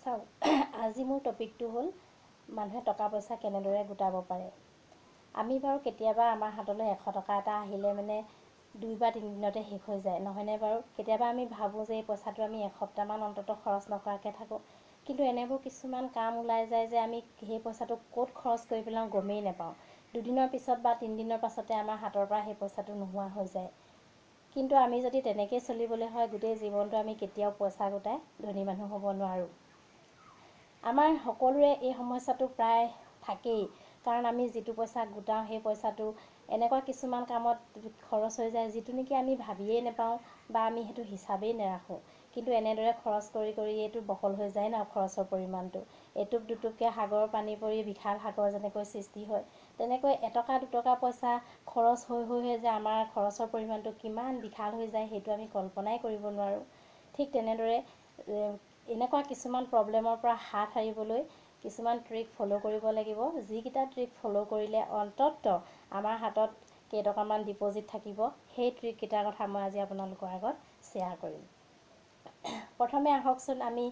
চাওক আজি মোৰ টপিকটো হ'ল মানুহে টকা পইচা কেনেদৰে গোটাব পাৰে। আমি বাৰু কেতিয়াবা আমাৰ হাতলৈ 100 টকা এটা আহিলে মানে 2 বা 3 দিনতে শেষ হৈ যায়, নহয়নে বাৰু? কেতিয়াবা আমি ভাবোঁ যে এই পইচাটো আমি এসপ্তাহমান অন্ততঃ খৰচ নকৰাকৈ থাকোঁ, কিন্তু এনেবোৰ কিছুমান কাম ওলাই যায় যে আমি সেই পইচাটো ক'ত খৰচ কৰি পেলাওঁ গমেই নাপাওঁ। 2 দিনৰ পিছত বা 3 দিনৰ পাছতে আমাৰ হাতৰ পৰা সেই পইচাটো নোহোৱা হৈ যায়। কিন্তু আমি যদি তেনেকৈ চলিবলৈ হয় গোটেই জীৱনটো আমি কেতিয়াও পইচা গোটাই ধনী মানুহ হ'ব নোৱাৰোঁ। আমাৰ সকলোৰে এই সমস্যাটো প্ৰায় থাকেই, কাৰণ আমি যিটো পইচা গোটাওঁ সেই পইচাটো এনেকুৱা কিছুমান কামত খৰচ হৈ যায় যিটো নেকি আমি ভাবিয়েই নাপাওঁ বা আমি সেইটো হিচাপেই নাৰাখোঁ। কিন্তু এনেদৰে খৰচ কৰি কৰি এইটো বহল হৈ যায় ন খৰচৰ পৰিমাণটো। এটুপ দুটুপকৈ সাগৰৰ পানী পৰি বিশাল সাগৰ যেনেকৈ সৃষ্টি হয়, তেনেকৈ এটকা দুটকা পইচা খৰচ হৈ হৈ যে আমাৰ খৰচৰ পৰিমাণটো কিমান বিশাল হৈ যায় সেইটো আমি কল্পনাই কৰিব নোৱাৰোঁ। ঠিক তেনেদৰে এনেকুৱা কিছুমান প্ৰব্লেমৰ পৰা হাত সাৰিবলৈ কিছুমান ট্ৰিক ফ'ল' কৰিব লাগিব, যিকেইটা ট্ৰিক ফ'ল' কৰিলে অন্ততঃ আমাৰ হাতত কেইটকামান ডিপ'জিট থাকিব। সেই ট্ৰিককেইটাৰ কথা মই আজি আপোনালোকৰ আগত শ্বেয়াৰ কৰিম। প্ৰথমে আহকচোন আমি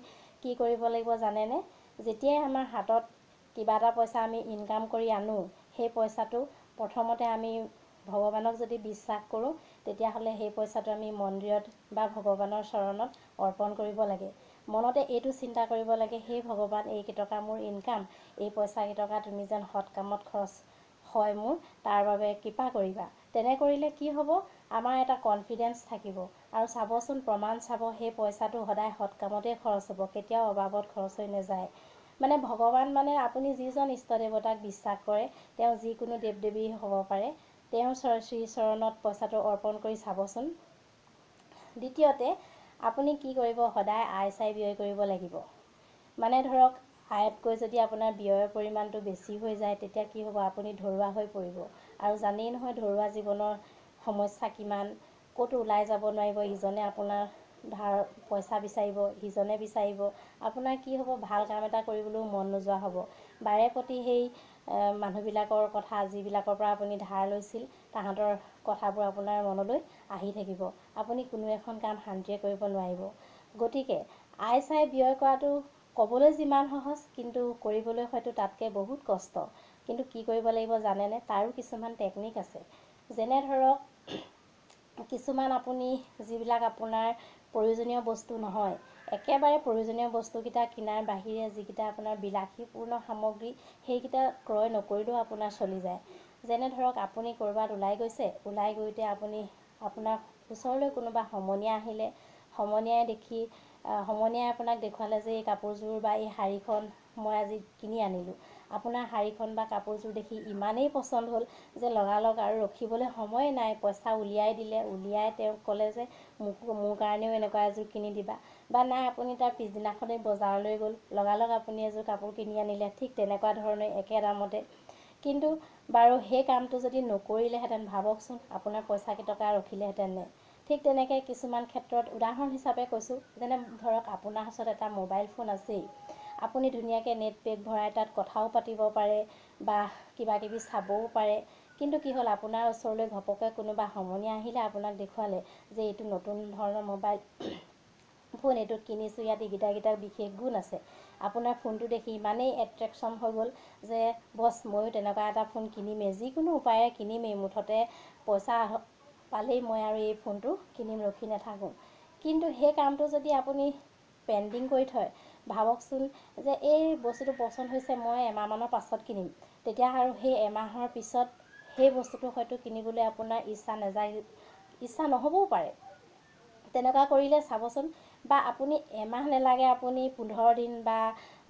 কি কৰিব লাগিব জানেনে? যেতিয়াই আমাৰ হাতত কিবা এটা পইচা আমি ইনকাম কৰি আনো, সেই পইচাটো প্ৰথমতে আমি ভগৱানক যদি বিশ্বাস কৰোঁ তেতিয়াহ'লে সেই পইচাটো আমি মন্দিৰত বা ভগৱানৰ চৰণত অৰ্পণ কৰিব লাগে। মনতে এইটো চিন্তা কৰিব লাগে, হে ভগৱান, এইকেইটকা মোৰ ইনকাম, এই পইচা কেইটকা তুমি যেন সৎ কামত খৰচ হয় মোৰ, তাৰ বাবে কৃপা কৰিবা। তেনে কৰিলে কি হ'ব, আমাৰ এটা কনফিডেঞ্চ থাকিব। আৰু চাবচোন প্ৰমাণ চাব, সেই পইচাটো সদায় সৎ কামতেই খৰচ হ'ব, কেতিয়াও অবাবত খৰচ হৈ নাযায়। মানে ভগৱান মানে আপুনি যিজন ইষ্ট দেৱতাক বিশ্বাস কৰে, তেওঁ যিকোনো দেৱ দেৱী হ'ব পাৰে, তেওঁৰ শ্ৰীচৰণত পইচাটো অৰ্পণ কৰি চাবচোন। দ্বিতীয়তে আপুনি কি কৰিব, সদায় আয় চাই ব্যয় কৰিব লাগিব। মানে ধৰক আয়তকৈ যদি আপোনাৰ ব্যয়ৰ পৰিমাণটো বেছি হৈ যায় তেতিয়া কি হ'ব, আপুনি ধৰুৱা হৈ পৰিব। আৰু জানেই নহয় ধৰুৱা জীৱনৰ সমস্যা কিমান, ক'তো ওলাই যাব নোৱাৰিব, ইজনে আপোনাৰ ধাৰ পইচা বিচাৰিব, সিজনে বিচাৰিব, আপোনাৰ কি হ'ব, ভাল কাম এটা কৰিবলৈও মন নোযোৱা হ'ব। বাৰে প্ৰতি সেই মানুহবিলাকৰ কথা, যিবিলাকৰ পৰা আপুনি ধাৰ লৈছিল, তাহাঁতৰ কথাবোৰ আপোনাৰ মনলৈ আহি থাকিব। আপুনি কোনো এখন কাম শান্তিৰে কৰিব নোৱাৰিব। গতিকে আয় চাই ব্যয় কৰাটো ক'বলৈ যিমান সহজ, কিন্তু কৰিবলৈ হয়তো তাতকৈ বহুত কষ্ট। কিন্তু কি কৰিব লাগিব জানেনে? তাৰো কিছুমান টেকনিক আছে। যেনে ধৰক কিছুমান আপুনি যিবিলাক আপোনাৰ প্ৰয়োজনীয় বস্তু নহয়, একেবাৰে প্ৰয়োজনীয় বস্তুকেইটা কিনাৰ বাহিৰে যিকেইটা আপোনাৰ বিলাসীপূৰ্ণ সামগ্ৰী, সেইকেইটা ক্ৰয় নকৰিলেও আপোনাৰ চলি যায়। যেনে ধৰক আপুনি ক'ৰবাত ওলাই গৈছে, ওলাই গৈতে আপুনি আপোনাৰ ওচৰলৈ কোনোবা সমনীয়া আহিলে, সমনীয়াই আপোনাক দেখুৱালে যে এই কাপোৰযোৰ বা এই শাড়ীখন মই আজি কিনি আনিলোঁ। আপোনাৰ শাড়ীখন বা কাপোৰযোৰ দেখি ইমানেই পচন্দ হ'ল যে লগালগ আৰু ৰখিবলৈ সময় নাই, পইচা উলিয়াই দিলে। উলিয়াই তেওঁক ক'লে যে মোৰ কাৰণেও এনেকুৱা এযোৰ কিনি দিবা। বা নাই, আপুনি তাৰ পিছদিনাখনেই বজাৰলৈ গ'ল, লগালগ আপুনি এযোৰ কাপোৰ কিনি আনিলে, ঠিক তেনেকুৱা ধৰণে একে দামতে। কিন্তু বাৰু সেই কামটো যদি নকৰিলেহেঁতেন, ভাবকচোন আপোনাৰ পইচা কেইটকা ৰখিলেহেঁতেন নে? ঠিক তেনেকৈ কিছুমান ক্ষেত্ৰত উদাহৰণ হিচাপে কৈছোঁ, যেনে ধৰক আপোনাৰ ওচৰত এটা মোবাইল ফোন আছেই, আপুনি ধুনীয়াকৈ নেট পেক ভৰাই তাত কথাও পাতিব পাৰে বা কিবা কিবি চাবও পাৰে। কিন্তু কি হ'ল, আপোনাৰ ওচৰলৈ ঘপককৈ কোনোবা সমনীয়া আহিলে, আপোনাক দেখুৱালে যে এইটো নতুন ধৰণৰ মোবাইল ফোন, এইটোত কিনিছোঁ, ইয়াত এইকেইটা বিশেষ গুণ আছে। আপোনাৰ ফোনটো দেখি ইমানেই এট্ৰেকশ্যন হৈ গ'ল যে বছ ময়ো তেনেকুৱা এটা ফোন কিনিমেই, যিকোনো উপায়েৰে কিনিমেই, মুঠতে পইচা পালেই মই আৰু এই ফোনটো কিনিম, ৰখি নাথাকোঁ। কিন্তু সেই কামটো যদি আপুনি পেণ্ডিং কৰি থয়, ভাবকচোন যে এই বস্তুটো পচন্দ হৈছে, মই এমাহমানৰ পাছত কিনিম, তেতিয়া আৰু সেই এমাহৰ পিছত সেই বস্তুটো হয়তো কিনিবলৈ আপোনাৰ ইচ্ছা নহ'বও পাৰে। তেনেকুৱা কৰিলে চাবচোন, বা আপুনি এমাহ নালাগে, আপুনি 15 দিন বা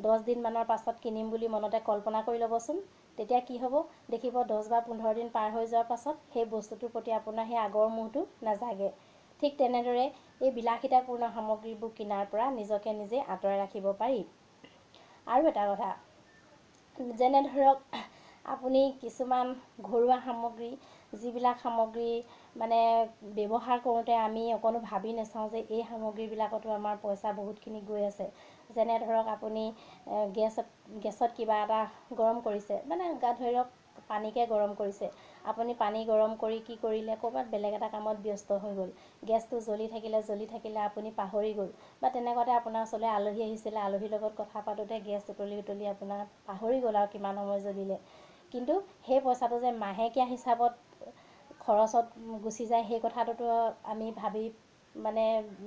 10 দিনমানৰ পাছত কিনিম বুলি মনতে কল্পনা কৰি ল'বচোন। তেতিয়া কি হ'ব, দেখিব 10 বা 15 দিন পাৰ হৈ যোৱাৰ পাছত সেই বস্তুটোৰ প্ৰতি আপোনাৰ সেই আগৰ মোহটো নাজাগে। ঠিক তেনেদৰে এই বিলাসিতাপূৰ্ণ সামগ্ৰীবোৰ কিনাৰ পৰা নিজকে নিজে আঁতৰাই ৰাখিব পাৰি। আৰু এটা কথা, যেনে ধৰক আপুনি কিছুমান ঘৰুৱা সামগ্ৰী, যিবিলাক সামগ্ৰী মানে ব্যৱহাৰ কৰোঁতে আমি অকণো ভাবি নাচাওঁ যে এই সামগ্ৰীবিলাকতো আমাৰ পইচা বহুতখিনি গৈ আছে। যেনে ধৰক আপুনি গেছত কিবা এটা গৰম কৰিছে, মানে ধৰক পানীকে গৰম কৰিছে, আপুনি পানী গৰম কৰি কি কৰিলে, ক'ৰবাত বেলেগ এটা কামত ব্যস্ত হৈ গ'ল, গেছটো জ্বলি থাকিলে আপুনি পাহৰি গ'ল, বা তেনেকুৱাতে আপোনাৰ ওচৰলৈ আলহী আহিছিলে, আলহীৰ লগত কথা পাতোঁতে গেছ উতলি আপোনাৰ পাহৰি গ'ল আৰু কিমান সময় জ্বলিলে। কিন্তু সেই পইচাটো যে মাহেকীয়া হিচাপত খৰচত গুচি যায়, সেই কথাটোতো আমি ভাবি মানে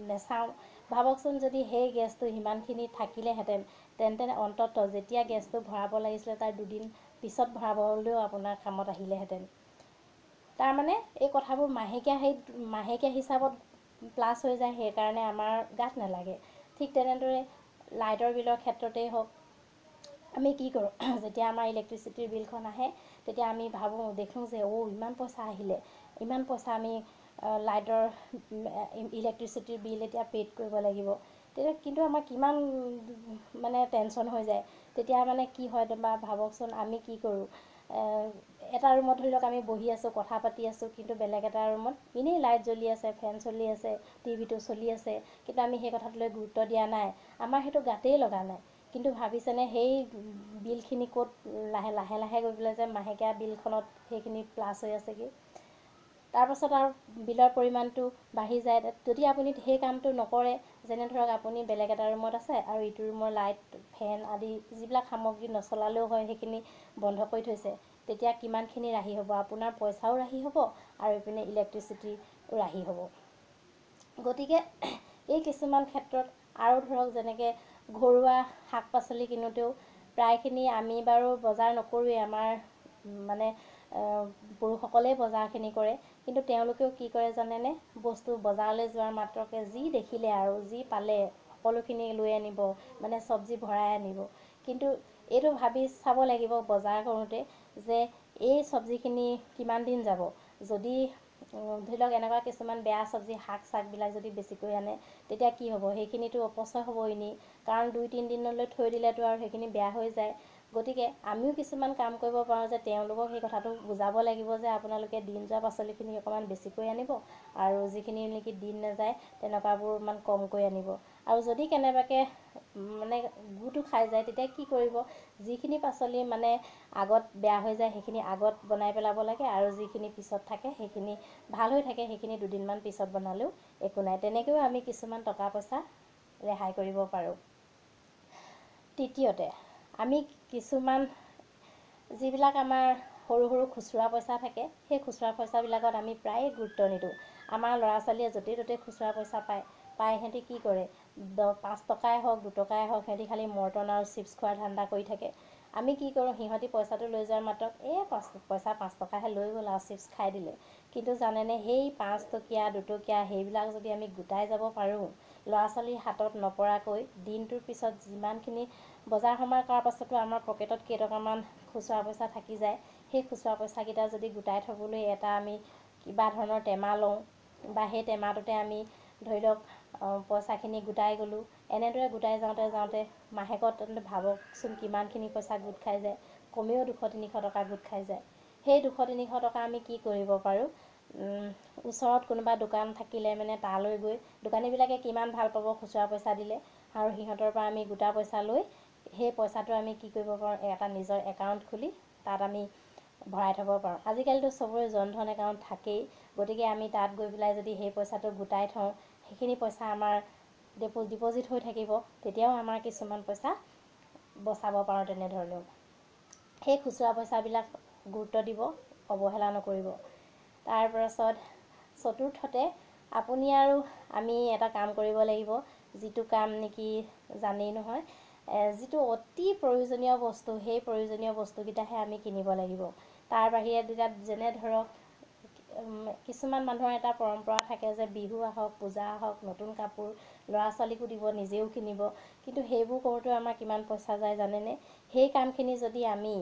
নেচাওঁ। ভাবকচোন, যদি সেই গেছটো সিমানখিনি থাকিলেহেঁতেন, তেন্তে অন্ততঃ যেতিয়া গেছটো ভৰাব লাগিছিলে তাৰ দুদিন পিছত ভৰাবলৈও আপোনাৰ কামত আহিলেহেঁতেন। তাৰমানে এই কথাবোৰ মাহেকীয়া হিচাপত প্লাছ হৈ যায়, সেইকাৰণে আমাৰ গাত নালাগে। ঠিক তেনেদৰে লাইটৰ বিলৰ ক্ষেত্ৰতেই হওক, আমি কি কৰোঁ, যেতিয়া আমাৰ ইলেক্ট্ৰিচিটিৰ বিলখন আহে, তেতিয়া আমি দেখোঁ যে ইমান পইচা আহিলে, ইমান পইচা আমি লাইটৰ ইলেক্ট্ৰিচিটিৰ বিল এতিয়া পে'ড কৰিব লাগিব। তেতিয়া কিন্তু আমাৰ কিমান মানে টেনশ্যন হৈ যায়। তেতিয়া মানে কি হয়, বা ভাবকচোন, আমি কি কৰোঁ, এটা ৰুমত ধৰি লওক আমি বহি আছোঁ, কথা পাতি আছোঁ, কিন্তু বেলেগ এটা ৰুমত এনেই লাইট জ্বলি আছে, ফেন চলি আছে, টিভিটো চলি আছে, কিন্তু আমি সেই কথাটোলৈ গুৰুত্ব দিয়া নাই, আমাৰ সেইটো গাতেই লগা নাই। কিন্তু ভাবিছেনে, সেই বিলখিনি ক'ত লাহে লাহে গৈ পেলাই যে মাহেকীয়া বিলখনত সেইখিনি প্লাছ হৈ আছেগৈ। তাৰপাছত আৰু বিলৰ পৰিমাণটো বাঢ়ি যায়। যদি আপুনি সেই কামটো নকৰে, যেনে ধৰক আপুনি বেলেগ এটা ৰুমত আছে আৰু ইটো ৰুমৰ লাইট, ফেন আদি যিবিলাক সামগ্ৰী নচলালেও হয় সেইখিনি বন্ধ কৰি থৈছে, তেতিয়া কিমানখিনি ৰাহি হ'ব, আপোনাৰ পইচাও ৰাহি হ'ব আৰু এইপিনে ইলেক্ট্ৰিচিটিও ৰাহি হ'ব। গতিকে এই কিছুমান ক্ষেত্ৰত, আৰু ধৰক যেনেকৈ ঘৰুৱা শাক পাচলি কিনোতেও প্ৰায়খিনি আমি বাৰু বজাৰ নকৰোঁৱেই, আমাৰ মানে পুৰুষসকলেই বজাৰখিনি কৰে, কিন্তু তেওঁলোকেও কি কৰে জানেনে, বস্তু বজাৰলৈ যোৱাৰ মাত্ৰকে যি দেখিলে আৰু যি পালে সকলোখিনি লৈ আনিব, মানে চব্জি ভৰাই আনিব। কিন্তু এইটো ভাবি চাব লাগিব বজাৰ কৰোঁতে, যে এই চব্জিখিনি কিমান দিন যাব। যদি ধৰি লওক এনেকুৱা কিছুমান বেয়া চব্জি, শাক চাকবিলাক যদি বেছিকৈ আনে, তেতিয়া কি হ'ব, সেইখিনিতো অপচয় হ'ব এনেই, কাৰণ 2-3 দিনলৈ থৈ দিলেতো আৰু সেইখিনি বেয়া হৈ যায়। গতিকে আমিও কিছুমান কাম কৰিব পাৰোঁ, যে তেওঁলোকক সেই কথাটো বুজাব লাগিব, যে আপোনালোকে দিন যোৱা পাচলিখিনি অকণমান বেছিকৈ আনিব, আৰু যিখিনি নেকি দিন নাযায় তেনেকুৱাবোৰ ইমান কমকৈ আনিব। আৰু যদি কেনেবাকৈ মানে গোটো খাই যায়, তেতিয়া কি কৰিব, যিখিনি পাচলি মানে আগত বেয়া হৈ যায় সেইখিনি আগত বনাই পেলাব লাগে, আৰু যিখিনি পিছত থাকে সেইখিনি ভাল হৈ থাকে, সেইখিনি দুদিনমান পিছত বনালেও একো নাই। তেনেকৈও আমি কিছুমান টকা পইচা ৰেহাই কৰিব পাৰোঁ। তৃতীয়তে, আমি কিছুমান যিবিলাক আমাৰ সৰু সৰু খুচুৰা পইচা থাকে, সেই খুচুৰা পইচাবিলাকত আমি প্ৰায়ে গুৰুত্ব নিদিওঁ। আমাৰ ল'ৰা ছোৱালীয়ে য'তেই ত'তেই খুচুৰা পইচা পায় সিহঁতি কি কৰে, 5 টকাই হওক 2 টকাই হওক, সিহঁতি খালি মৰ্টন আৰু চিপছ খোৱাৰ ধান্দা কৰি থাকে। আমি কি কৰোঁ, সিহঁতি পইচাটো লৈ যোৱাৰ মাত্ৰক 5 টকাহে লৈ গ'ল আৰু চিপছ খাই দিলে। কিন্তু জানেনে, সেই 5 টকীয়া 2 টকীয়া সেইবিলাক যদি আমি গোটাই যাব পাৰোঁ, ল'ৰা ছোৱালীৰ হাতত নপৰাকৈ, দিনটোৰ পিছত যিমানখিনি বজাৰ সমাৰ কৰাৰ পাছতো আমাৰ পকেটত কেইটকামান খুচুৰা পইচা থাকি যায়, সেই খুচুৰা পইচাকেইটা যদি গোটাই থ'বলৈ এটা আমি কিবা ধৰণৰ টেমা লওঁ, বা সেই টেমাটোতে আমি ধৰি লওক পইচাখিনি গোটাই গ'লোঁ, এনেদৰে গোটাই যাওঁতে মাহেকত ভাবকচোন কিমানখিনি পইচা গোট খাই যায়, কমেও 200-300 টকা গোট খাই যায়। সেই 200-300 টকা আমি কি কৰিব পাৰোঁ, ওচৰত কোনোবা দোকান থাকিলে মানে তালৈ গৈ, দোকানীবিলাকে কিমান ভাল পাব খুচুৰা পইচা দিলে, আৰু সিহঁতৰ পৰা আমি গোটা পইচা লৈ সেই পইচাটো আমি কি কৰিব পাৰোঁ, এটা নিজৰ একাউণ্ট খুলি তাত আমি ভৰাই থ'ব পাৰোঁ। আজিকালিতো চবৰে জনধন একাউণ্ট থাকেই, গতিকে আমি তাত গৈ পেলাই যদি সেই পইচাটো গোটাই থওঁ, সেইখিনি পইচা আমাৰ ডিপ'জিট হৈ থাকিব, তেতিয়াও আমাৰ কিছুমান পইচা বচাব পাৰোঁ। তেনেধৰণেও সেই খুচুৰা পইচাবিলাক গুৰুত্ব দিব, অৱহেলা নকৰিব। তাৰপাছত চতুৰ্থতে, আপুনি আৰু আমি এটা কাম কৰিব লাগিব, যিটো কাম নেকি জানেই নহয়, যিটো অতি প্ৰয়োজনীয় বস্তু, সেই প্ৰয়োজনীয় বস্তুকেইটাহে আমি কিনিব লাগিব। তাৰ বাহিৰে যেনে ধৰক কিছুমান মানুহৰ এটা পৰম্পৰা থাকে যে বিহু আহক, পূজা আহক, নতুন কাপোৰ ল'ৰা ছোৱালীকো দিব, নিজেও কিনিব, কিন্তু সেইবোৰ কৰোঁতেও আমাৰ কিমান পইচা যায় জানেনে। সেই কামখিনি যদি আমি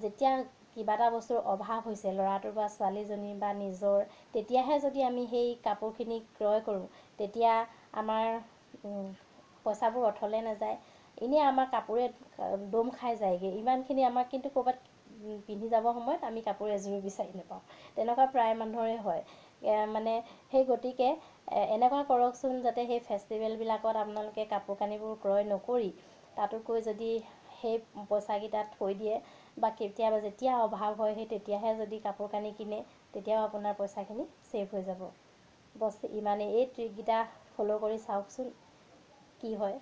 যেতিয়া কিবা এটা বস্তুৰ অভাৱ হৈছে ল'ৰাটোৰ বা ছোৱালীজনীৰ বা নিজৰ, তেতিয়াহে যদি আমি সেই কাপোৰখিনি ক্ৰয় কৰোঁ, তেতিয়া আমাৰ পইচাবোৰ অথলে নাযায়, এনেই আমাৰ কাপোৰে দম খাই যায়গৈ ইমানখিনি। আমাৰ কিন্তু ক'ৰবাত পিন্ধি যাবৰ সময়ত আমি কাপোৰ এযোৰো বিচাৰি নাপাওঁ, তেনেকুৱা প্ৰায় মানুহৰে হয়। মানে সেই গতিকে এনেকুৱা কৰকচোন, যাতে সেই ফেষ্টিভেলবিলাকত আপোনালোকে কাপোৰ কানিবোৰ ক্ৰয় নকৰি, তাতোকৈ যদি সেই পইচাকেইটা থৈ দিয়ে বা কেতিয়াবা যেতিয়া অভাৱ হয় সেই তেতিয়াহে যদি কাপোৰ কানি কিনে তেতিয়াও আপোনাৰ পইচাখিনি ছেভ হৈ যাব। বছ ইমানেই। এই ট্ৰিককেইটা ফ'ল' কৰি চাওকচোন কি হয়।